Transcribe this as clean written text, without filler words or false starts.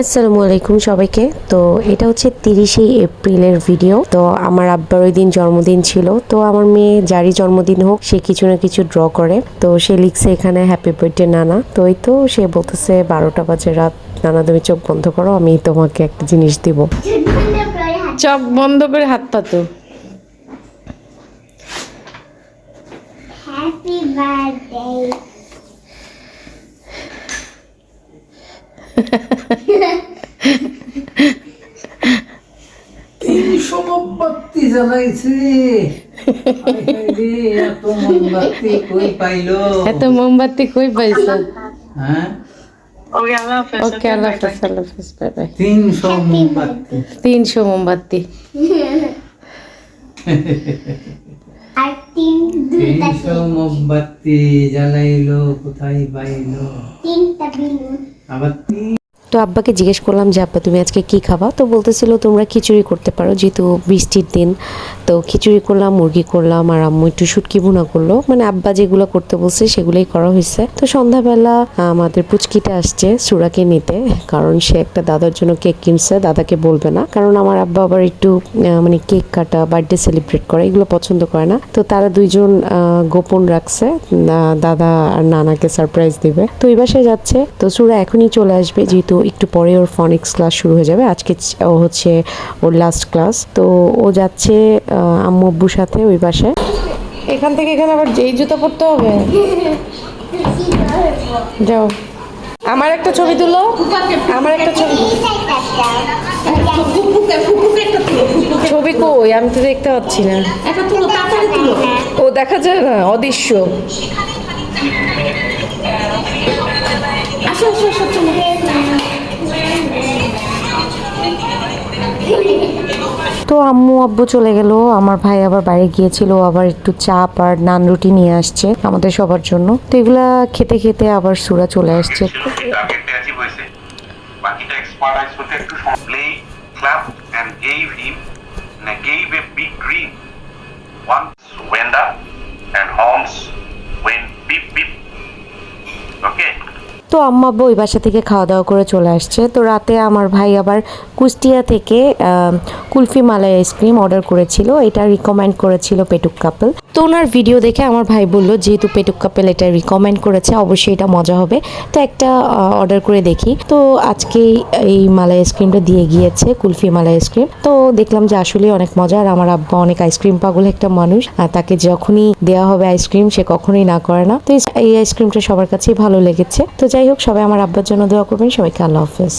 আসসালামু আলাইকুম সবাইকে। তো এটা হচ্ছে 30শে এপ্রিলের ভিডিও। তো আমার আব্বার ওই দিন জন্মদিন ছিল। তো আমার মেয়ে যারই জন্মদিন হোক সে কিছু না কিছু ড্র করে। তো সে লিখছে এখানে হ্যাপি বার্থডে নানা। তো এই তো সে বলতেছে 12টা বাজে রাত, নানা তুমি চোখ বন্ধ করো, আমি তোমাকে একটা জিনিস দিব। চোখ বন্ধ করে হাত পাতো। Happy birthday. 300 মোমবাতি জ্বালাইছে। এত মোমবাতি কই পাইলো? এত মোমবাতি কই পাইছো? হ্যাঁ, ওকে আল্লাহ হাফেজ, বাই বাই। 300 মোমবাতি। 300 মোমবাতি। আর 300 মোমবাতি জ্বালাইলো, কোথায় পাইলো? 3টা বেলুন। আবার তো আব্বাকে জিজ্ঞেস করলাম যে আব্বা তুমি আজকে কি খাবা। তো বলতেছিল তোমরা খিচুড়ি করতে পারো, যেহেতু বৃষ্টির দিন। তো খিচুড়ি করলাম, মুরগি করলাম, আর আম্মু একটু শুটকি ভুনা করলো। মানে আব্বা যেগুলো করতে বলছে সেগুলোই করা হয়েছে। তো সন্ধ্যাবেলা আমাদের পুচকিটা আসছে সুরাকে নিতে, কারণ সে একটা দাদার জন্য কেক কিনছে। দাদাকে বলবে না, কারণ আমার আব্বা আবার একটু মানে কেক কাটা, বার্থডে সেলিব্রেট করে এগুলো পছন্দ করে না। তো তারা দুইজন গোপন রাখছে, দাদা আর নানাকে সারপ্রাইজ দিবে। তো এই বাসায় যাচ্ছে। তো সুরা এখনই চলে আসবে, যেহেতু একটু পরে ওর ফনিক্স ক্লাস শুরু হয়ে যাবে। আজকে ও হচ্ছে ওর লাস্ট ক্লাস। তো ও যাচ্ছে আম্মু আব্বুর সাথে ওই বাসায়। এখান থেকে এখানে আবার যেই জুতো পরতে হবে। যাও, আমার একটা ছবি তুলো। আমার একটা ছবি। ছবি কই? আমি তো দেখতে পাচ্ছি না। ও দেখা যায় না, অদৃশ্য। আসো আসো আসো, চলো। তো আম্মু আব্বু চলে গেল। আমার ভাই আবার বাইরে গিয়েছিল, আবার একটু চাপ আর নান রুটি নিয়ে আসছে আমাদের সবার জন্য। তো এগুলা খেতে খেতে আবার সুরা চলে আসছে। তো আম্মা আব্বু ওই বাসা থেকে খাওয়া দাওয়া করে চলে আসছে। তো রাতে আমার ভাই আবার কুষ্টিয়া থেকে কুলফি মালাই আইসক্রিম অর্ডার করেছিল। এটা রিকমেন্ড করেছিল পেটুক কাপল। তো ওনার ভিডিও দেখে আমার ভাই বলল যেহেতু পেটুক কাপল এটা রিকমেন্ড করেছে অবশ্যই এটা মজা হবে, তো একটা অর্ডার করে দেখি। তো আজকে এই মালাই আইসক্রিমটা দিয়ে গিয়েছে, কুলফি মালাই আইসক্রিম। তো দেখলাম যে আসলে অনেক মজা। আর আমার আব্বা অনেক আইসক্রিম পাগল একটা মানুষ, আর তাকে যখনই দেওয়া হবে আইসক্রিম সে কখনোই না করে না। তো এই আইসক্রিমটা সবার কাছেই ভালো লেগেছে। তো যাই হোক, সবাই আমার আব্বার জন্য দোয়া করবেন। সবাইকে আল্লাহ হাফেজ।